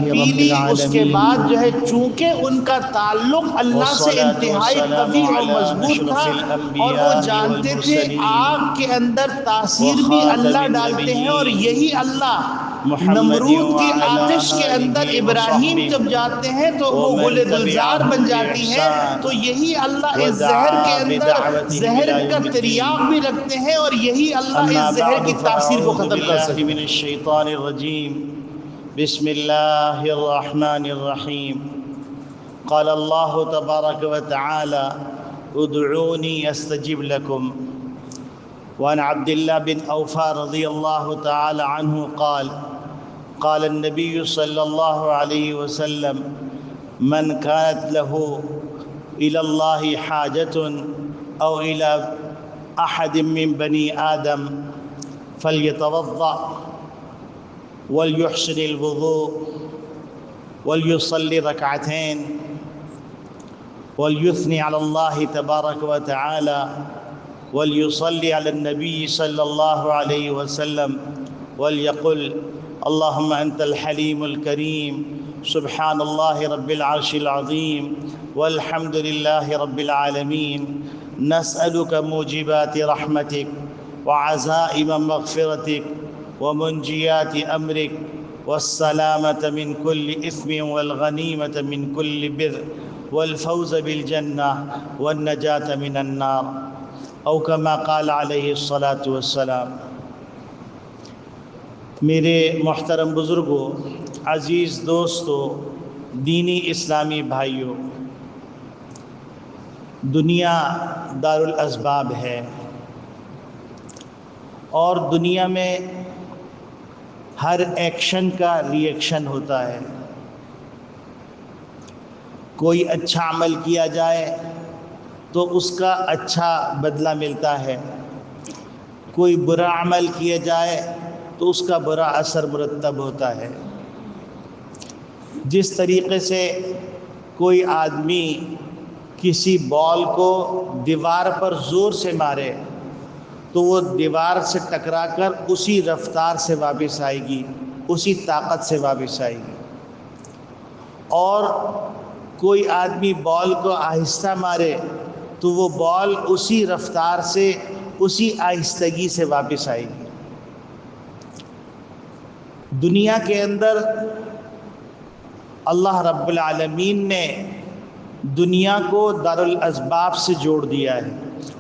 پی لی، اس کے بعد جو ہے چونکہ ان کا تعلق اللہ سے انتہائی قوی اور مضبوط تھا اور وہ جانتے تھے آگ کے اندر تاثیر بھی اللہ ڈالتے ہیں، اور یہی اللہ نمرود کی آتش کے اندر ابراہیم جب جاتے ہیں تو وہ گل گلزار بن جاتی ہے، تو یہی اللہ اس زہر کے اندر زہر کا تریاق بھی رکھتے ہیں، اور یہی اللہ اس زہر کی تاثیر کو ختم کر سکتے ہیں۔ من الشیطان الرجیم، بسم اللہ الرحمن الرحیم۔ قال اللہ تبارک وتعالی ادعونی استجب لکم۔ وعن عبد الله بن أوفى رضي الله تعالى عنه قال قال النبي صلى الله عليه وسلم من كانت له إلى الله حاجة أو إلى أحد من بني آدم فليتوضأ وليحسن الوضوء وليصلي ركعتين وليثني على الله تبارك وتعالى وليصلي على النبي صلى الله عليه وسلم وليقل اللهم أنت الحليم الكريم سبحان الله رب العرش العظيم والحمد لله رب العالمين نسألك موجبات رحمتك وعزائم مغفرتك ومنجيات أمرك والسلامة من كل إثم والغنيمة من كل بر والفوز بالجنة والنجاة من النار او کما قال علیہ الصلاۃ والسلام۔ میرے محترم بزرگوں، عزیز دوستوں، دینی اسلامی بھائیوں، دنیا دارالاسباب ہے، اور دنیا میں ہر ایکشن کا ری ایکشن ہوتا ہے۔ کوئی اچھا عمل کیا جائے تو اس کا اچھا بدلہ ملتا ہے، کوئی برا عمل کیا جائے تو اس کا برا اثر مرتب ہوتا ہے۔ جس طریقے سے کوئی آدمی کسی بال کو دیوار پر زور سے مارے تو وہ دیوار سے ٹکرا کر اسی رفتار سے واپس آئے گی، اسی طاقت سے واپس آئے گی، اور کوئی آدمی بال کو آہستہ مارے تو وہ بال اسی رفتار سے، اسی آہستگی سے واپس آئے گی۔ دنیا کے اندر اللہ رب العالمین نے دنیا کو دارالاسباب سے جوڑ دیا ہے،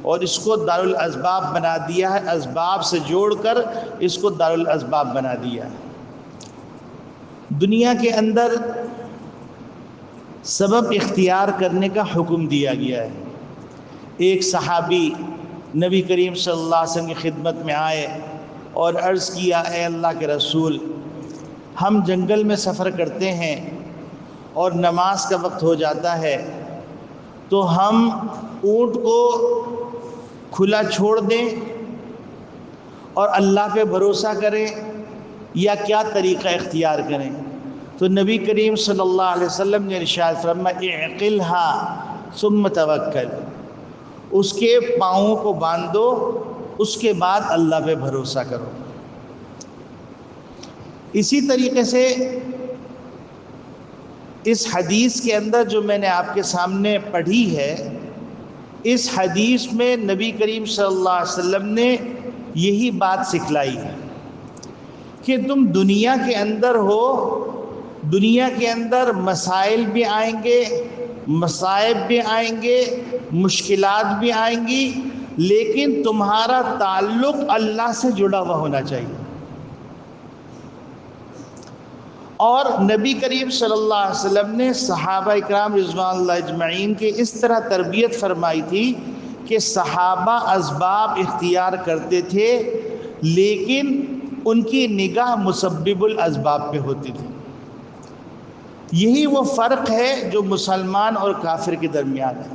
اور اس کو دارالاسباب بنا دیا ہے، اسباب سے جوڑ کر اس کو دارالاسباب بنا دیا ہے۔ دنیا کے اندر سبب اختیار کرنے کا حکم دیا گیا ہے۔ ایک صحابی نبی کریم صلی اللہ علیہ وسلم کی خدمت میں آئے اور عرض کیا، اے اللہ کے رسول، ہم جنگل میں سفر کرتے ہیں اور نماز کا وقت ہو جاتا ہے تو ہم اونٹ کو کھلا چھوڑ دیں اور اللہ پہ بھروسہ کریں، یا کیا طریقہ اختیار کریں؟ تو نبی کریم صلی اللہ علیہ وسلم نے ارشاد فرمایا، اعقلها ثم توکل، اس کے پاؤں کو باندھو، اس کے بعد اللہ پہ بھروسہ کرو۔ اسی طریقے سے اس حدیث کے اندر جو میں نے آپ کے سامنے پڑھی ہے، اس حدیث میں نبی کریم صلی اللہ علیہ وسلم نے یہی بات سکھلائی ہے کہ تم دنیا کے اندر ہو، دنیا کے اندر مسائل بھی آئیں گے، مصائب بھی آئیں گے، مشکلات بھی آئیں گی، لیکن تمہارا تعلق اللہ سے جڑا ہوا ہونا چاہیے۔ اور نبی کریم صلی اللہ علیہ وسلم نے صحابہ اکرام رضوان اللہ اجمعین کے اس طرح تربیت فرمائی تھی کہ صحابہ اسباب اختیار کرتے تھے، لیکن ان کی نگاہ مسبب الاسباب پہ ہوتی تھی۔ یہی وہ فرق ہے جو مسلمان اور کافر کے درمیان ہے۔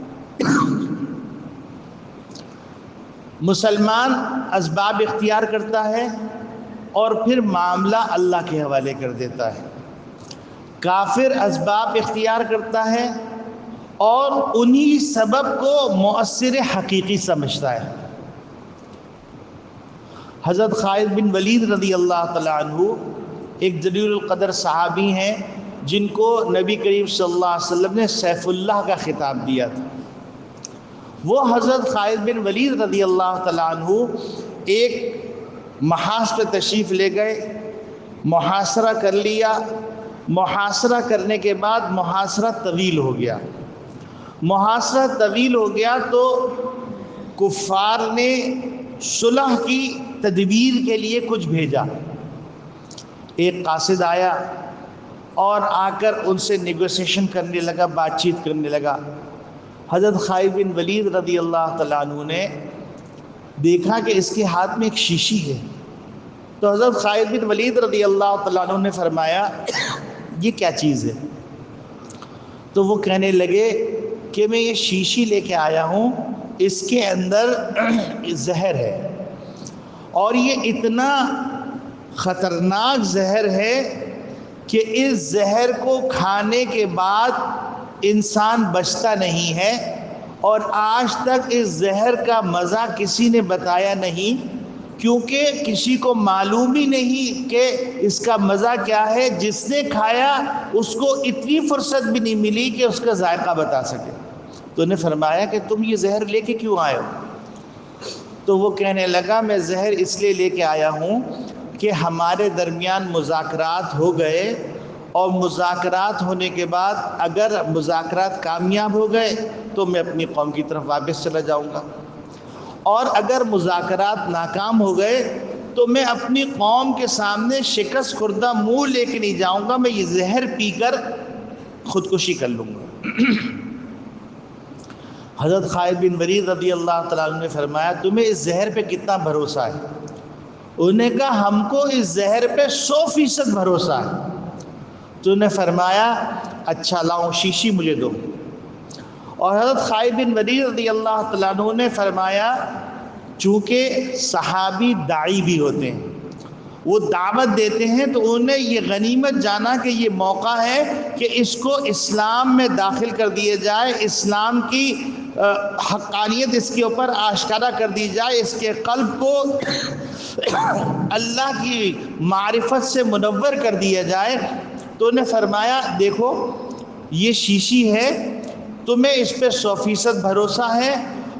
مسلمان اسباب اختیار کرتا ہے اور پھر معاملہ اللہ کے حوالے کر دیتا ہے، کافر اسباب اختیار کرتا ہے اور انہی سبب کو مؤثر حقیقی سمجھتا ہے۔ حضرت خالد بن ولید رضی اللہ تعالیٰ عنہ ایک جلیل القدر صحابی ہیں جن کو نبی کریم صلی اللہ علیہ وسلم نے سیف اللہ کا خطاب دیا تھا. وہ حضرت خالد بن ولید رضی اللہ تعالیٰ عنہ ایک محاذ پہ تشریف لے گئے، محاصرہ کر لیا. محاصرہ کرنے کے بعد محاصرہ طویل ہو گیا. محاصرہ طویل ہو گیا تو کفار نے صلح کی تدبیر کے لیے کچھ بھیجا. ایک قاصد آیا اور آ کر ان سے نیگوسیشن کرنے لگا، بات چیت کرنے لگا. حضرت خالد بن ولید رضی اللہ تعالیٰ عنہ نے دیکھا کہ اس کے ہاتھ میں ایک شیشی ہے. تو حضرت خالد بن ولید رضی اللہ تعالیٰ عنہ نے فرمایا یہ کیا چیز ہے؟ تو وہ کہنے لگے کہ میں یہ شیشی لے کے آیا ہوں، اس کے اندر زہر ہے، اور یہ اتنا خطرناک زہر ہے کہ اس زہر کو کھانے کے بعد انسان بچتا نہیں ہے، اور آج تک اس زہر کا مزہ کسی نے بتایا نہیں، کیونکہ کسی کو معلوم ہی نہیں کہ اس کا مزہ کیا ہے. جس نے کھایا اس کو اتنی فرصت بھی نہیں ملی کہ اس کا ذائقہ بتا سکے. تو انہیں فرمایا کہ تم یہ زہر لے کے کیوں آئے ہو؟ تو وہ کہنے لگا میں زہر اس لیے لے کے آیا ہوں کہ ہمارے درمیان مذاکرات ہو گئے، اور مذاکرات ہونے کے بعد اگر مذاکرات کامیاب ہو گئے تو میں اپنی قوم کی طرف واپس چلا جاؤں گا، اور اگر مذاکرات ناکام ہو گئے تو میں اپنی قوم کے سامنے شکست خوردہ منہ لے کے نہیں جاؤں گا، میں یہ زہر پی کر خودکشی کر لوں گا. حضرت خالد بن ولید رضی اللہ تعالیٰ عنہ نے فرمایا تمہیں اس زہر پہ کتنا بھروسہ ہے؟ انہوں نے کہا ہم کو اس زہر پہ 100% بھروسہ ہے. تو انہوں نے فرمایا اچھا لاؤ شیشی مجھے دو. اور حضرت خالد بن ولید رضی اللہ تعالیٰ عنہ نے فرمایا چونکہ صحابی داعی بھی ہوتے ہیں، وہ دعوت دیتے ہیں، تو انہوں نے یہ غنیمت جانا کہ یہ موقع ہے کہ اس کو اسلام میں داخل کر دیا جائے، اسلام کی حقانیت اس کے اوپر آشکارا کر دی جائے، اس کے قلب کو اللہ کی معرفت سے منور کر دیا جائے. تو انہیں فرمایا دیکھو یہ شیشی ہے، تمہیں اس پہ 100% بھروسہ ہے،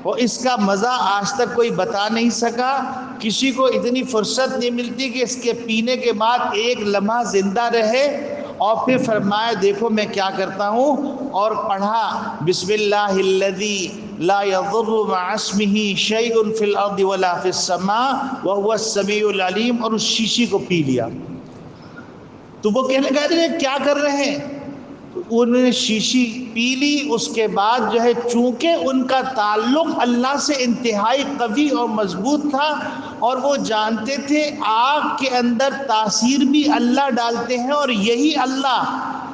اور اس کا مزہ آج تک کوئی بتا نہیں سکا، کسی کو اتنی فرصت نہیں ملتی کہ اس کے پینے کے بعد ایک لمحہ زندہ رہے. اور پھر فرمایا دیکھو میں کیا کرتا ہوں، اور پڑھا بسم اللہ الذی لا یضر مع اسمہ شیء فی الارض ولا فی السماء وهو السمیع العلیم، اور اس شیشی کو پی لیا. تو وہ کہنے لگے کیا کر رہے ہیں؟ انہوں نے شیشی پی لی. اس کے بعد جو ہے چونکہ ان کا تعلق اللہ سے انتہائی قوی اور مضبوط تھا، اور وہ جانتے تھے آگ کے اندر تاثیر بھی اللہ ڈالتے ہیں، اور یہی اللہ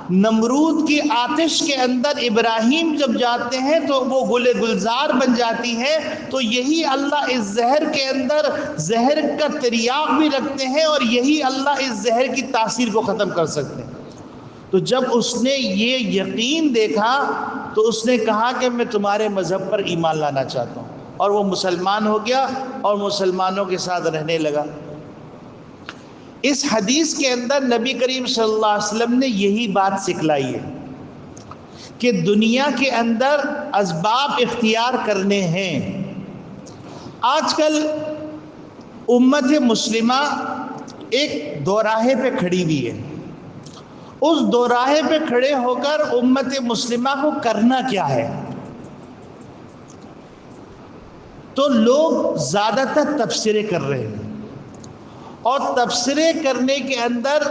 نمرود کی آتش کے اندر ابراہیم جب جاتے ہیں تو وہ گل گلزار بن جاتی ہے، تو یہی اللہ اس زہر کے اندر زہر کا تریاق بھی رکھتے ہیں، اور یہی اللہ اس زہر کی تاثیر کو ختم کر سکتے ہیں. تو جب اس نے یہ یقین دیکھا تو اس نے کہا کہ میں تمہارے مذہب پر ایمان لانا چاہتا ہوں، اور وہ مسلمان ہو گیا اور مسلمانوں کے ساتھ رہنے لگا. اس حدیث کے اندر نبی کریم صلی اللہ علیہ وسلم نے یہی بات سکھلائی ہے کہ دنیا کے اندر اسباب اختیار کرنے ہیں. آج کل امت مسلمہ ایک دوراہے پہ کھڑی ہوئی ہے. اس دوراہے پہ کھڑے ہو کر امت مسلمہ کو کرنا کیا ہے؟ تو لوگ زیادہ تر تبصرے کر رہے ہیں، اور تبصرے کرنے کے اندر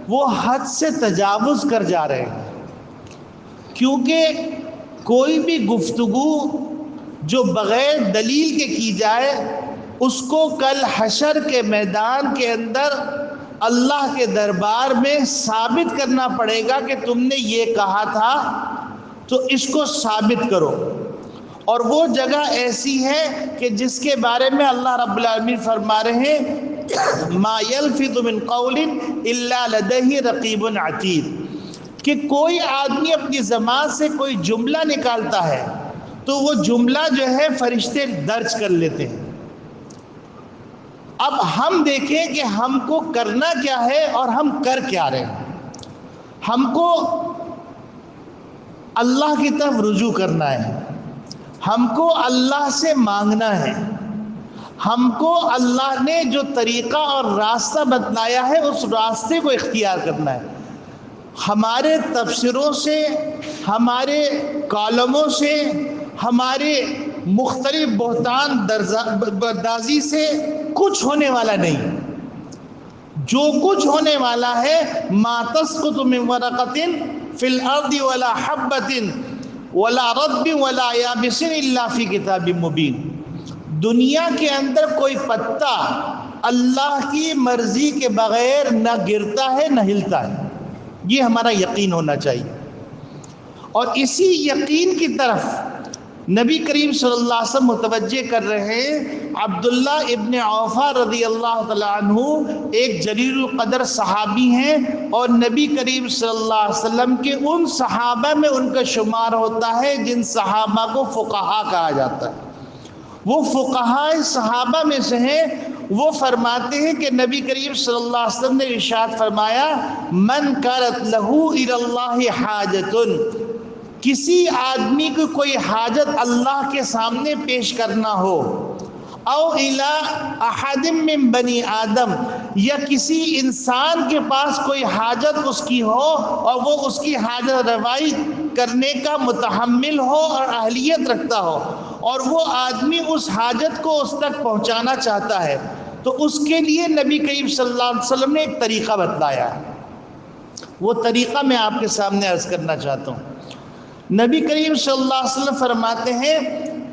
وہ حد سے تجاوز کر جا رہے ہیں، کیونکہ کوئی بھی گفتگو جو بغیر دلیل کے کی جائے اس کو کل حشر کے میدان کے اندر اللہ کے دربار میں ثابت کرنا پڑے گا کہ تم نے یہ کہا تھا، تو اس کو ثابت کرو. اور وہ جگہ ایسی ہے کہ جس کے بارے میں اللہ رب العالمین فرما رہے ہیں ما یلفظ من قول الا لدیہ رقیب عتید، کہ کوئی آدمی اپنی زبان سے کوئی جملہ نکالتا ہے تو وہ جملہ جو ہے فرشتے درج کر لیتے ہیں. اب ہم دیکھیں کہ ہم کو کرنا کیا ہے اور ہم کر کیا رہے ہیں. ہم کو اللہ کی طرف رجوع کرنا ہے, ہم کو اللہ سے مانگنا ہے, ہم کو اللہ نے جو طریقہ اور راستہ بتلایا ہے اس راستے کو اختیار کرنا ہے. ہمارے تبصروں سے, ہمارے کالموں سے, ہمارے مختلف بہتان بردازی سے کچھ ہونے والا نہیں. جو کچھ ہونے والا ہے ما تسقط من ورقۃ فی الارض ولا حبۃ ولا رطب ولا یابس الا فی کتاب مبین. دنیا کے اندر کوئی پتا اللہ کی مرضی کے بغیر نہ گرتا ہے نہ ہلتا ہے. یہ ہمارا یقین ہونا چاہیے. اور اسی یقین کی طرف نبی کریم صلی اللہ علیہ وسلم متوجہ کر رہے ہیں. عبداللہ ابن عوفہ رضی اللہ تعالیٰ عنہ ایک جلیل القدر صحابی ہیں, اور نبی کریم صلی اللہ علیہ وسلم کے ان صحابہ میں ان کا شمار ہوتا ہے جن صحابہ کو فقہا کہا جاتا ہے. وہ فقہاء صحابہ میں سے ہیں. وہ فرماتے ہیں کہ نبی کریم صلی اللہ علیہ وسلم نے ارشاد فرمایا من کانت لہ الی اللہ حاجۃ, کسی آدمی کو کوئی حاجت اللہ کے سامنے پیش کرنا ہو, او الی احد من بنی آدم, یا کسی انسان کے پاس کوئی حاجت اس کی ہو اور وہ اس کی حاجت روائی کرنے کا متحمل ہو اور اہلیت رکھتا ہو, اور وہ آدمی اس حاجت کو اس تک پہنچانا چاہتا ہے, تو اس کے لیے نبی کریم صلی اللہ علیہ وسلم نے ایک طریقہ بتلایا ہے. وہ طریقہ میں آپ کے سامنے عرض کرنا چاہتا ہوں. نبی کریم صلی اللہ علیہ وسلم فرماتے ہیں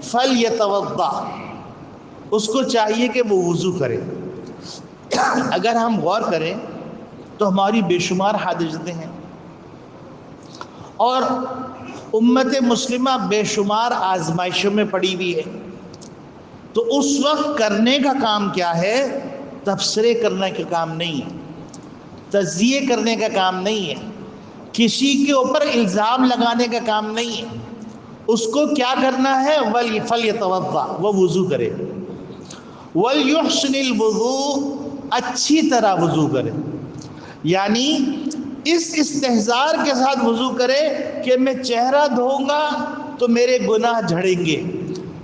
فَلْيَتَوَضَّأْ, اس کو چاہیے کہ وہ وضو کرے. اگر ہم غور کریں تو ہماری بے شمار حاجتیں ہیں, اور امت مسلمہ بے شمار آزمائشوں میں پڑی ہوئی ہے. تو اس وقت کرنے کا کام کیا ہے؟ تبصرے کرنے کا کام نہیں ہے, تجزیے کرنے کا کام نہیں ہے, کسی کے اوپر الزام لگانے کا کام نہیں ہے. اس کو کیا کرنا ہے؟ فَلْيَتَوَضَّأْ, وہ وضو کرے. وَلْيُحْسِنِ الْوُضُوءَ, اچھی طرح وضو کرے. یعنی اس استحضار کے ساتھ وضو کرے کہ میں چہرہ دھوؤں گا تو میرے گناہ جھڑیں گے,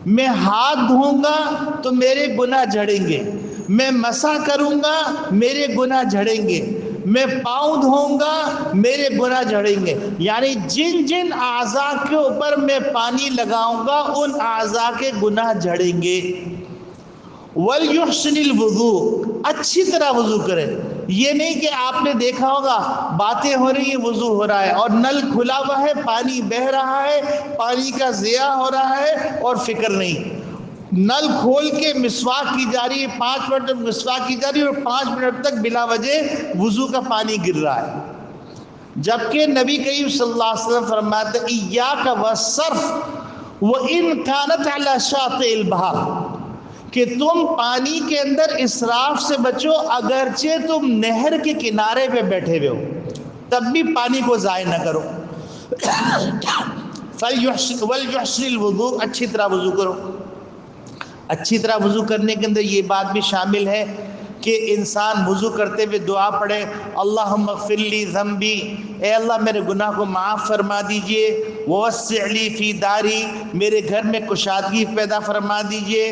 میں ہاتھ دھوؤں گا تو میرے گناہ جھڑیں گے, میں مسح کروں گا میرے گناہ جھڑیں گے, میں پاؤں دھوؤں گا میرے گناہ جھڑیں گے. یعنی جن جن اعضاء کے اوپر میں پانی لگاؤں گا ان اعضاء کے گناہ جھڑیں گے. وَلْيُحْسِنِ الْوُضُوءَ, اچھی طرح وضو کرے. یہ نہیں کہ آپ نے دیکھا ہوگا باتیں ہو رہی ہیں وضو ہو رہا ہے, اور نل کھلا ہوا ہے, پانی بہہ رہا ہے, پانی کا ضیاع ہو رہا ہے اور فکر نہیں. نل کھول کے مسواک کی جا رہی ہے, 5 منٹ تک مسواک کی جا رہی ہے, اور 5 منٹ تک بلا وجہ وضو کا پانی گر رہا ہے. جبکہ نبی کریم صلی اللہ علیہ وسلم فرماتے ایاک والصرف وان کانت علی شاطئ البحر, کہ تم پانی کے اندر اسراف سے بچو, اگرچہ تم نہر کے کنارے پہ بیٹھے ہوئے ہو تب بھی پانی کو ضائع نہ کرو. وَلْيُحْسِنِ الْوُضُوءَ, اچھی طرح وضو کرو. اچھی طرح وضو کرنے کے اندر یہ بات بھی شامل ہے کہ انسان وضو کرتے ہوئے دعا پڑھے اللہم اغفر لی ذنبی, اے اللہ میرے گناہ کو معاف فرما دیجئے. ووسع لی فی داری, میرے گھر میں کشادگی پیدا فرما دیجئے.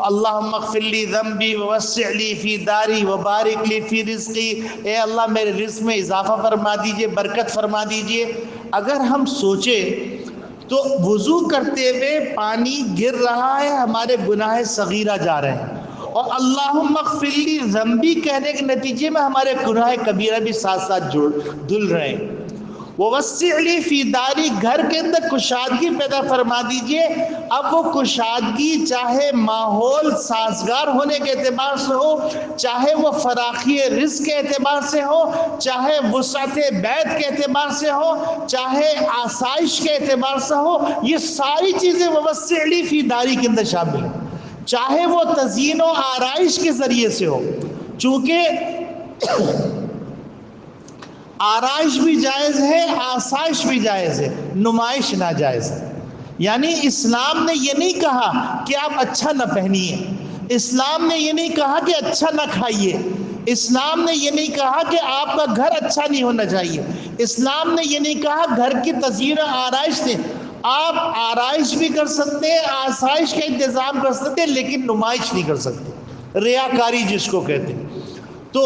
اللہم اغفر لی ذنبی ووسع لی فی داری وبارک لی فی رزقی, اے اللہ میرے رزق میں اضافہ فرما دیجئے, برکت فرما دیجئے. اگر ہم سوچیں تو وضو کرتے ہوئے پانی گر رہا ہے, ہمارے گناہ صغیرہ جا رہے ہیں, اور اللہم اغفر لی ذنبی کہنے کے نتیجے میں ہمارے گناہ کبیرہ بھی ساتھ ساتھ دھل رہے ہیں. ووسع لی فی داری, گھر کے اندر کشادگی پیدا فرما دیجئے. اب وہ کشادگی چاہے ماحول سازگار ہونے کے اعتبار سے ہو, چاہے وہ فراخی رزق کے اعتبار سے ہو, چاہے وسعت بیت کے اعتبار سے ہو, چاہے آسائش کے اعتبار سے ہو, یہ ساری چیزیں ووسع لی فی داری کے اندر شامل ہیں. چاہے وہ تزیین و آرائش کے ذریعے سے ہو, چونکہ آرائش بھی جائز ہے, آسائش بھی جائز ہے, نمائش ناجائز ہے. یعنی اسلام نے یہ نہیں کہا کہ آپ اچھا نہ پہنیے, اسلام نے یہ نہیں کہا کہ اچھا نہ کھائیے، اسلام نے یہ نہیں کہا کہ آپ کا گھر اچھا نہیں ہونا چاہیے، اسلام نے یہ نہیں کہا گھر کی تزئین و آرائش سے آپ آرائش بھی کر سکتے ہیں، آسائش کا انتظام کر سکتے ہیں، لیکن نمائش نہیں کر سکتے، ریاکاری جس کو کہتے ہیں۔ تو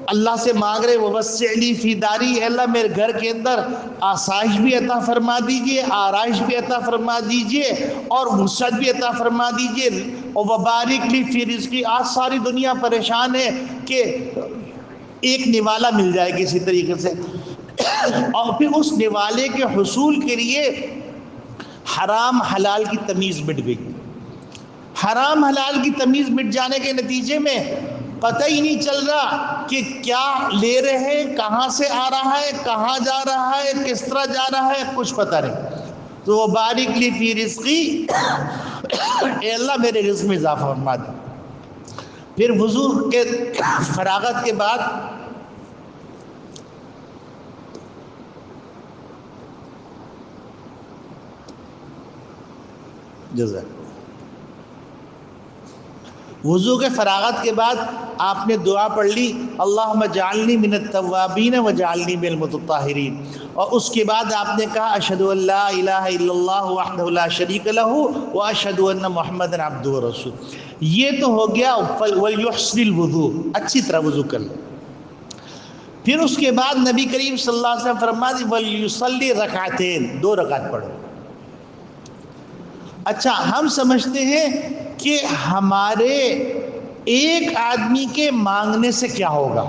اللہ سے مانگ رہے وَوَسِّعْ لِي فِي دَارِي، اے اللہ میرے گھر کے اندر آسائش بھی عطا فرما دیجئے، آرائش بھی عطا فرما دیجئے اور وسعت بھی عطا فرما دیجئے، اور وَبَارِكْ لِي فِي رِزْقِي۔ آج ساری دنیا پریشان ہے کہ ایک نوالا مل جائے کسی طریقے سے، اور پھر اس نوالے کے حصول کے لیے حرام حلال کی تمیز مٹ گئی۔ حرام حلال کی تمیز مٹ جانے کے نتیجے میں پتہ ہی نہیں چل رہا کہ کیا لے رہے ہیں، کہاں سے آ رہا ہے، کہاں جا رہا ہے، کس طرح جا رہا ہے، کچھ پتہ نہیں۔ تو وہ بارک لی فی رزقی، اے اللہ میرے رزق میں اضافہ فرما دے۔ پھر وضو کے فراغت کے بعد وضو کے فراغت کے بعد آپ نے دعا پڑھ لی اللہم اجعلنی من التوابین واجعلنی من المتطہرین، اور اس کے بعد آپ نے کہا اشہد ان لا الہ الا اللہ وحدہ لا شریک لہ واشہد ان محمدا عبدہ ورسولہ۔ یہ تو ہو گیا ولیحسن الوضوء، اچھی طرح وضو کر لیں۔ پھر اس کے بعد نبی کریم صلی اللہ علیہ وسلم فرما دی ولیصلی رکعتین، 2 رکعت پڑھو۔ اچھا ہم سمجھتے ہیں کہ ہمارے ایک آدمی کے مانگنے سے کیا ہوگا۔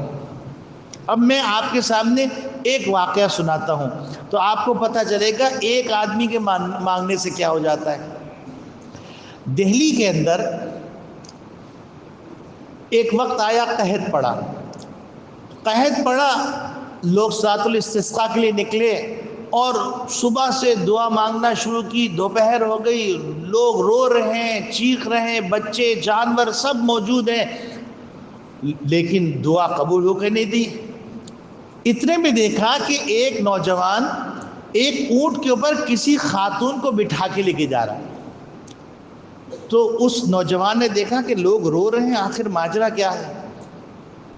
اب میں آپ کے سامنے ایک واقعہ سناتا ہوں تو آپ کو پتہ چلے گا ایک آدمی کے مانگنے سے کیا ہو جاتا ہے۔ دہلی کے اندر ایک وقت آیا قحط پڑا، لوگ صلاۃ الاستسقاء کے لیے نکلے اور صبح سے دعا مانگنا شروع کی، دوپہر ہو گئی، لوگ رو رہے ہیں، چیخ رہے ہیں، بچے جانور سب موجود ہیں، لیکن دعا قبول ہو کے نہیں دی۔ اتنے میں دیکھا کہ ایک نوجوان ایک اونٹ کے اوپر کسی خاتون کو بٹھا کے لے کے جا رہا ہے۔ تو اس نوجوان نے دیکھا کہ لوگ رو رہے ہیں، آخر ماجرا کیا ہے؟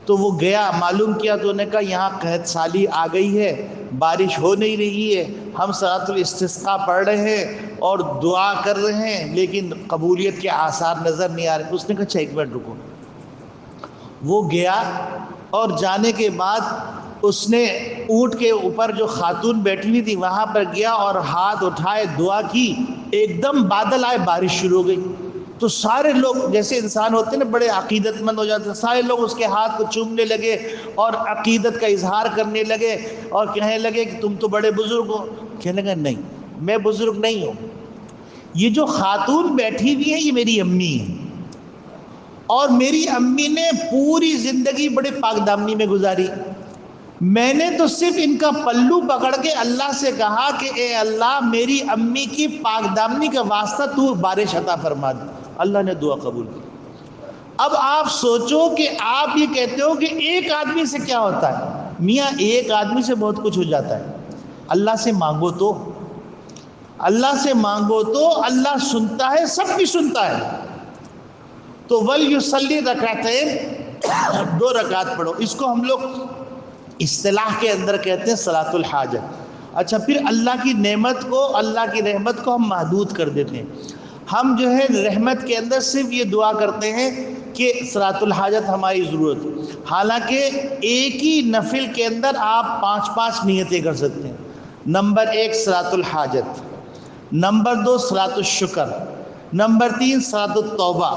تو وہ گیا، معلوم کیا تو انہوں نے کہا یہاں قحط سالی آ گئی ہے، بارش ہو نہیں رہی ہے، ہم صلاۃ الاستسقاء پڑھ رہے ہیں اور دعا کر رہے ہیں لیکن قبولیت کے آثار نظر نہیں آ رہے۔ اس نے کہا اچھا 1 منٹ رکو۔ وہ گیا اور جانے کے بعد اس نے اونٹ کے اوپر جو خاتون بیٹھی ہوئی تھی وہاں پر گیا اور ہاتھ اٹھائے، دعا کی، ایک دم بادل آئے، بارش شروع ہو گئی۔ تو سارے لوگ جیسے انسان ہوتے ہیں نا بڑے عقیدت مند ہو جاتے ہیں، سارے لوگ اس کے ہاتھ کو چومنے لگے اور عقیدت کا اظہار کرنے لگے اور کہنے لگے کہ تم تو بڑے بزرگ ہو۔ کہنے لگا نہیں میں بزرگ نہیں ہوں، یہ جو خاتون بیٹھی ہوئی ہے یہ میری امی ہے، اور میری امی نے پوری زندگی بڑے پاک دامنی میں گزاری، میں نے تو صرف ان کا پلو پکڑ کے اللہ سے کہا کہ اے اللہ میری امی کی پاک دامنی کا واسطہ تو بارش عطا فرما دے، اللہ نے دعا قبول کی۔ اب آپ سوچو کہ آپ یہ کہتے ہو کہ ایک آدمی سے کیا ہوتا ہے؟ میاں ایک آدمی سے بہت کچھ ہو جاتا ہے۔ اللہ سے مانگو تو، اللہ سے مانگو تو اللہ سنتا ہے، سب کی سنتا ہے۔ تو وَلْيُصَلِّ رَكَعَتَيْنِ، 2 رکعت پڑھو۔ اس کو ہم لوگ اصطلاح کے اندر کہتے ہیں صلاۃ الحاجت۔ اچھا پھر اللہ کی نعمت کو، اللہ کی رحمت کو ہم محدود کر دیتے ہیں۔ ہم جو ہے رحمت کے اندر صرف یہ دعا کرتے ہیں کہ صلاۃ الحاجت ہماری ضرورت، حالانکہ ایک ہی نفل کے اندر آپ 5 نیتیں کر سکتے ہیں۔ نمبر 1 صلاۃ الحاجت، نمبر 2 صلاۃ الشکر، نمبر 3 صلاۃ التوبہ،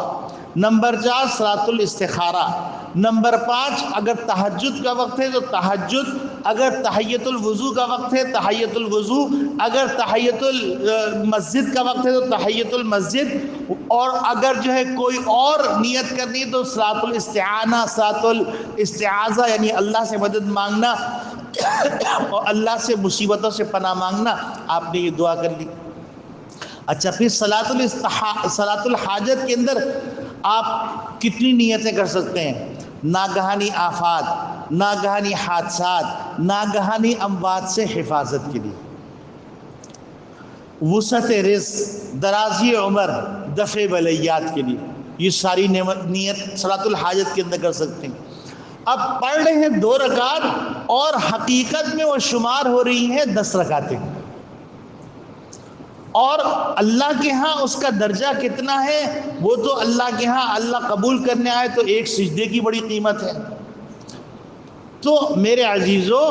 نمبر 4 صلاۃ الاستخارہ، نمبر 5 اگر تہجد کا وقت ہے تو تہجد، اگر تحیۃ الوضو کا وقت ہے تحیۃ الوضو، اگر تحیۃ المسجد کا وقت ہے تو تحیۃ المسجد، اور اگر جو ہے کوئی اور نیت کرنی ہے تو صلاۃ الاستعانہ، صلاۃ الاستعاذہ یعنی اللہ سے مدد مانگنا اور اللہ سے مصیبتوں سے پناہ مانگنا، آپ نے یہ دعا کر لی۔ اچھا پھر صلاۃ الحاجت کے اندر آپ کتنی نیتیں کر سکتے ہیں؟ ناگہانی آفات، ناگہانی حادثات، ناگہانی اموات سے حفاظت کے لیے، وسعت رزق، درازی عمر، دفع بلیات کے لیے، یہ ساری نیت صلاۃ الحاجت کے اندر کر سکتے ہیں. اب پڑھ رہے ہیں 2 رکعت اور حقیقت میں وہ شمار ہو رہی ہیں 10 رکعتیں، اور اللہ کے ہاں اس کا درجہ کتنا ہے وہ تو اللہ کے ہاں اللہ قبول کرنے آئے تو ایک سجدے کی بڑی قیمت ہے. تو میرے عزیزو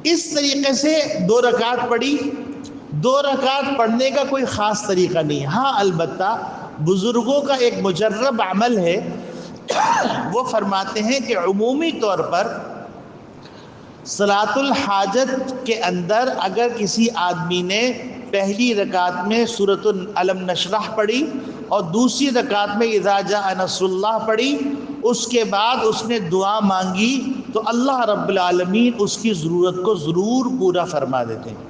اس طریقے سے 2 رکعت پڑھی. 2 رکعت پڑھنے کا کوئی خاص طریقہ نہیں ہے. ہاں البتہ بزرگوں کا ایک مجرب عمل ہے، وہ فرماتے ہیں کہ عمومی طور پر صلاۃ الحاجت کے اندر اگر کسی آدمی نے پہلی رکعت میں سورۃ الم نشرح پڑھی اور دوسری رکعت میں اذا جاء نصر اللہ پڑھی، اس کے بعد اس نے دعا مانگی تو اللہ رب العالمین اس کی ضرورت کو ضرور پورا فرما دیتے ہیں.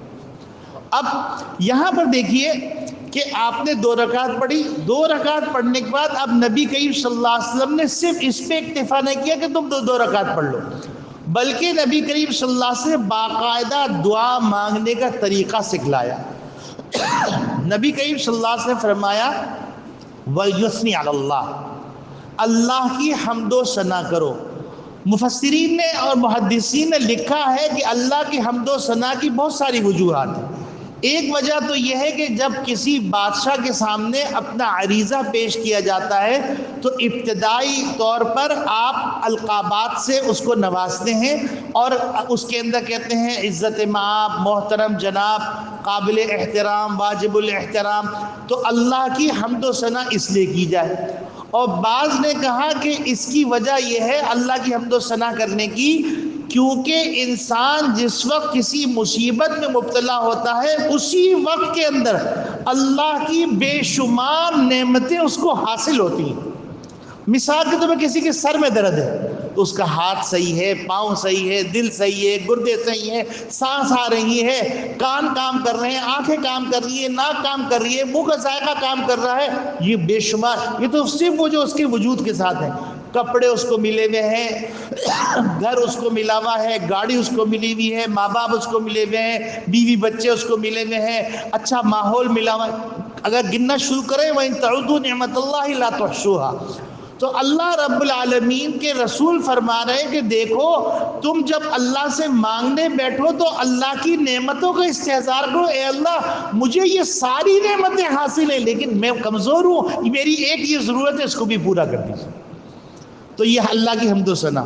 اب یہاں پر دیکھیے کہ آپ نے 2 رکعت پڑھی. 2 رکعت پڑھنے کے بعد اب نبی کریم صلی اللہ علیہ وسلم نے صرف اس پہ اکتفا نہیں کیا کہ تم 2 رکعت پڑھ لو، بلکہ نبی کریم صلی اللہ علیہ وسلم باقاعدہ دعا مانگنے کا طریقہ سکھلایا. نبی کریم صلی اللہ علیہ وسلم فرمایا وَيُثْنِي عَلَى اللَّهِ، اللہ کی حمد و ثنا کرو. مفسرین نے اور محدثین نے لکھا ہے کہ اللہ کی حمد و ثنا کی بہت ساری وجوہات ہیں. ایک وجہ تو یہ ہے کہ جب کسی بادشاہ کے سامنے اپنا عریضہ پیش کیا جاتا ہے تو ابتدائی طور پر آپ القابات سے اس کو نوازتے ہیں اور اس کے اندر کہتے ہیں عزت مآب، محترم جناب، قابل احترام، واجب الاحترام. تو اللہ کی حمد و ثنا اس لیے کی جائے. اور بعض نے کہا کہ اس کی وجہ یہ ہے اللہ کی حمد و ثنا کرنے کی، کیونکہ انسان جس وقت کسی مصیبت میں مبتلا ہوتا ہے اسی وقت کے اندر اللہ کی بے شمار نعمتیں اس کو حاصل ہوتی ہیں. مثال کے طور پر کسی کے سر میں درد ہے تو اس کا ہاتھ صحیح ہے، پاؤں صحیح ہے، دل صحیح ہے، گردے صحیح ہیں، سانس آ رہی ہے، کان کام کر رہے ہیں، آنکھیں کام کر رہی ہیں، ناک کام کر رہی ہے، منہ کا ذائقہ کام کر رہا ہے. یہ بے شمار، یہ تو صرف وہ جو اس کے وجود کے ساتھ ہیں. کپڑے اس کو ملے ہوئے ہیں، گھر اس کو ملا ہوا ہے، گاڑی اس کو ملی ہوئی ہے، ماں باپ اس کو ملے ہوئے ہیں، بیوی بچے اس کو ملے ہوئے ہیں، اچھا ماحول ملا ہوا ہے. اگر گننا شروع کریں وَإِن تَعُدُّوا نِعْمَتَ اللَّهِ لَا تُحْصُوهَا، تو اللہ رب العالمین کے رسول فرما رہے ہیں کہ دیکھو تم جب اللہ سے مانگنے بیٹھو تو اللہ کی نعمتوں کا استحضار کرو. اے اللہ مجھے یہ ساری نعمتیں حاصل ہیں لیکن میں کمزور ہوں، میری ایک یہ ضرورت ہے، اس کو بھی پورا کر دیجیے. تو یہ اللہ کی حمد و ثنا.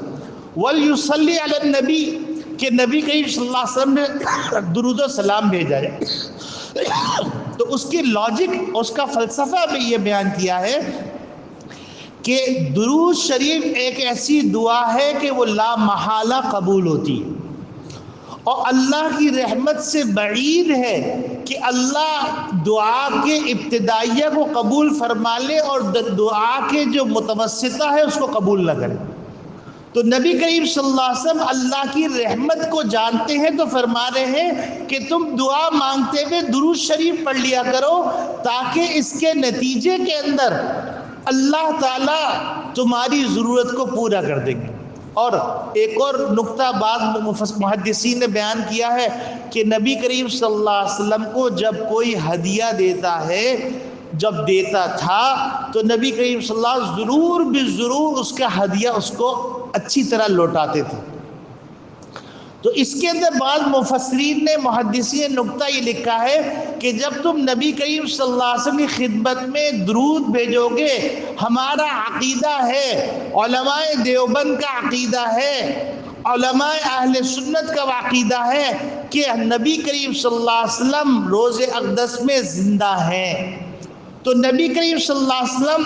وَلْيُصَلِّ عَلَى النَّبِي، کہ نبی کریم صلی اللہ علیہ وسلم نے درود و سلام بھیجا ہے. تو اس کی لاجک، اس کا فلسفہ بھی یہ بیان کیا ہے کہ درود شریف ایک ایسی دعا ہے کہ وہ لا محالہ قبول ہوتی ہے، اور اللہ کی رحمت سے بعید ہے کہ اللہ دعا کے ابتدائیہ کو قبول فرما لے اور دعا کے جو متوسطہ ہے اس کو قبول نہ کرے. تو نبی کریم صلی اللہ علیہ وسلم اللہ کی رحمت کو جانتے ہیں تو فرما رہے ہیں کہ تم دعا مانگتے ہوئے درود شریف پڑھ لیا کرو تاکہ اس کے نتیجے کے اندر اللہ تعالیٰ تمہاری ضرورت کو پورا کر دیں گے. اور ایک اور نقطہ بعض محدثین نے بیان کیا ہے کہ نبی کریم صلی اللہ علیہ وسلم کو جب کوئی ہدیہ دیتا ہے، جب دیتا تھا تو نبی کریم صلی اللہ علیہ وسلم ضرور بالضرور اس کا ہدیہ اس کو اچھی طرح لوٹاتے تھے. تو اس کے اندر بعض مفسرین نے، محدثین نے نقطہ یہ لکھا ہے کہ جب تم نبی کریم صلی اللہ علیہ وسلم کی خدمت میں درود بھیجو گے، ہمارا عقیدہ ہے، علماء دیوبند کا عقیدہ ہے، علماء اہل سنت کا عقیدہ ہے کہ نبی کریم صلی اللہ علیہ وسلم روز اقدس میں زندہ ہیں. تو نبی کریم صلی اللہ علیہ وسلم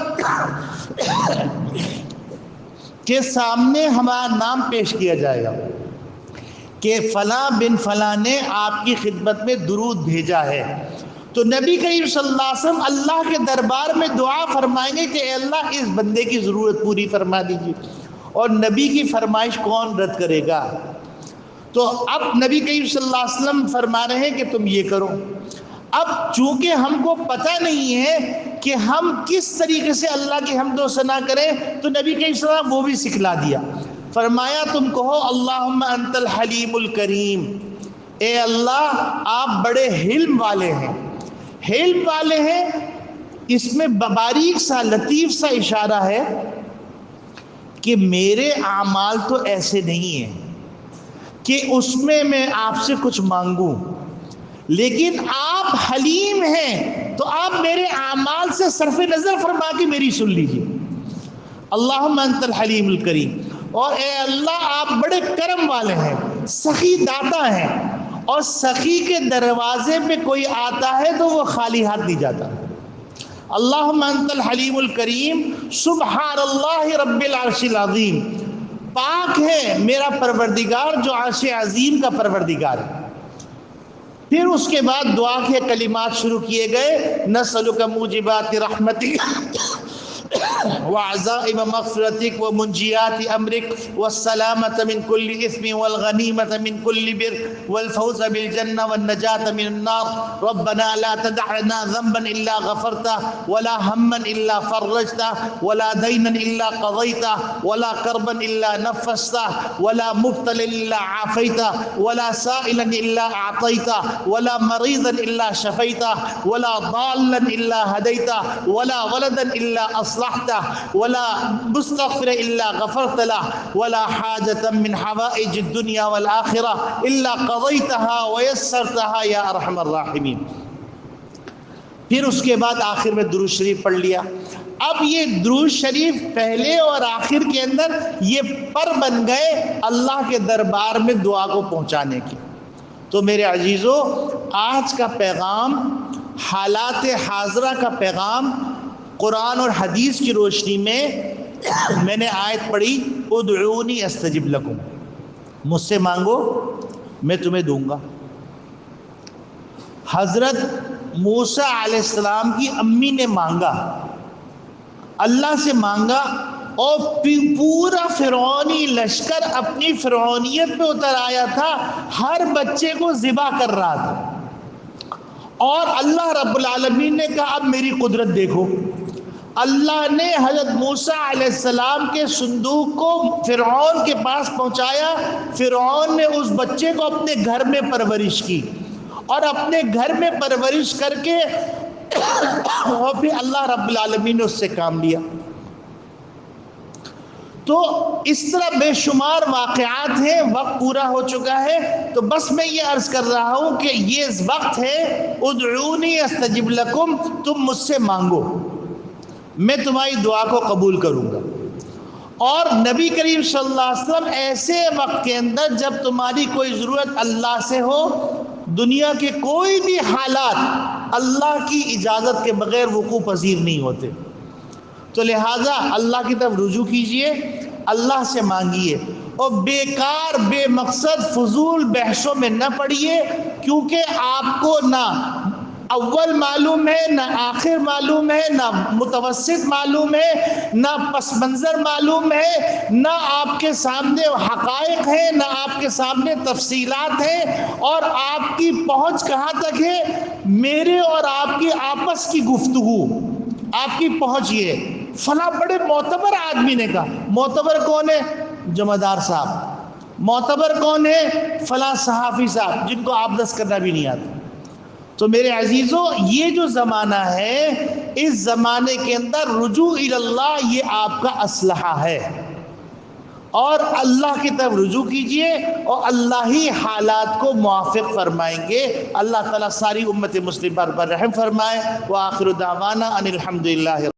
کے سامنے ہمارا نام پیش کیا جائے گا کہ فلاں بن فلاں نے آپ کی خدمت میں درود بھیجا ہے. تو نبی کریم صلی اللہ علیہ وسلم اللہ کے دربار میں دعا فرمائیں گے کہ اے اللہ اس بندے کی ضرورت پوری فرما دیجیے. اور نبی کی فرمائش کون رد کرے گا؟ تو اب نبی کریم صلی اللہ علیہ وسلم فرما رہے ہیں کہ تم یہ کرو. اب چونکہ ہم کو پتہ نہیں ہے کہ ہم کس طریقے سے اللہ کی حمد و ثنا کریں تو نبی کریم صلی اللہ علیہ وسلم وہ بھی سکھلا دیا. فرمایا تم کہو اللہم انت الحلیم الکریم، اے اللہ آپ بڑے حلم والے ہیں. حلم والے ہیں اس میں باریک سا لطیف سا اشارہ ہے کہ میرے اعمال تو ایسے نہیں ہیں کہ اس میں آپ سے کچھ مانگوں، لیکن آپ حلیم ہیں تو آپ میرے اعمال سے صرف نظر فرما کے میری سن لیجیے۔ اللہم انت الحلیم الکریم، اور اے اللہ آپ بڑے کرم والے ہیں، سخی داتا ہیں، اور سخی کے دروازے پہ کوئی آتا ہے تو وہ خالی ہاتھ نہیں جاتا۔ اللہم انت الحلیم الکریم، سبحان اللہ رب العرش العظیم، پاک ہے میرا پروردگار جو عرش عظیم کا پروردگار ہے۔ پھر اس کے بعد دعا کے کلمات شروع کیے گئے، نسألک موجبات رحمتک وعزائم مغفرتك ومنجيات أمرك والسلامة من كل إثم والغنيمة من كل بر والفوز بالجنة والنجاة من النار ربنا لا تدع لنا ذنبا إلا غفرته ولا هما إلا فرجته ولا دينا إلا قضيته ولا كربا إلا نفسته ولا مبتلا إلا عافيته ولا سائلا إلا أعطيته ولا مريضا إلا شفيته ولا ضالا إلا هديته ولا ولدا إلا أصلحته ولا مستغفر الا غفرت له ولا حاجة من حوائج الدنيا والآخرة الا قضيتها ويسرتها يا ارحم الراحمين۔ پھر اس کے بعد آخر میں درود شریف پڑھ لیا۔ اب یہ درود شریف پہلے اور آخر کے اندر یہ پر بن گئے اللہ کے دربار میں دعا کو پہنچانے کی۔ تو میرے عزیزو، آج کا پیغام، حالات حاضرہ کا پیغام، قرآن اور حدیث کی روشنی میں نے آیت پڑھی، ادعونی استجب لکم، مجھ سے مانگو میں تمہیں دوں گا۔ حضرت موسیٰ علیہ السلام کی امی نے مانگا، اللہ سے مانگا، اور پورا فرعونی لشکر اپنی فرعونیت پہ اتر آیا تھا، ہر بچے کو ذبح کر رہا تھا، اور اللہ رب العالمین نے کہا اب میری قدرت دیکھو۔ اللہ نے حضرت موسیٰ علیہ السلام کے صندوق کو فرعون کے پاس پہنچایا، فرعون نے اس بچے کو اپنے گھر میں پرورش کی، اور اپنے گھر میں پرورش کر کے اور پھر اللہ رب العالمین نے اس سے کام لیا۔ تو اس طرح بے شمار واقعات ہیں، وقت پورا ہو چکا ہے، تو بس میں یہ عرض کر رہا ہوں کہ یہ وقت ہے، ادعونی استجب لکم، تم مجھ سے مانگو میں تمہاری دعا کو قبول کروں گا۔ اور نبی کریم صلی اللہ علیہ وسلم ایسے وقت کے اندر جب تمہاری کوئی ضرورت اللہ سے ہو، دنیا کے کوئی بھی حالات اللہ کی اجازت کے بغیر وقوع پذیر نہیں ہوتے، تو لہٰذا اللہ کی طرف رجوع کیجئے، اللہ سے مانگیے، اور بیکار بے مقصد فضول بحثوں میں نہ پڑیے، کیونکہ آپ کو نہ اول معلوم ہے، نہ آخر معلوم ہے، نہ متوسط معلوم ہے، نہ پس منظر معلوم ہے، نہ آپ کے سامنے حقائق ہیں، نہ آپ کے سامنے تفصیلات ہیں، اور آپ کی پہنچ کہاں تک ہے؟ میرے اور آپ کی آپس کی گفتگو، آپ کی پہنچ یہ فلاں بڑے معتبر آدمی نے کہا۔ معتبر کون ہے؟ جمعدار صاحب۔ معتبر کون ہے؟ فلاں صحافی صاحب جن کو آپ دس کرنا بھی نہیں آتا۔ تو میرے عزیزو، یہ جو زمانہ ہے، اس زمانے کے اندر رجوع اللہ یہ آپ کا اسلحہ ہے، اور اللہ کی طرف رجوع کیجئے، اور اللہ ہی حالات کو موافق فرمائیں گے۔ اللہ تعالیٰ ساری امت مسلمہ پر رحم فرمائے۔ وآخر دعوانا ان الحمدللہ۔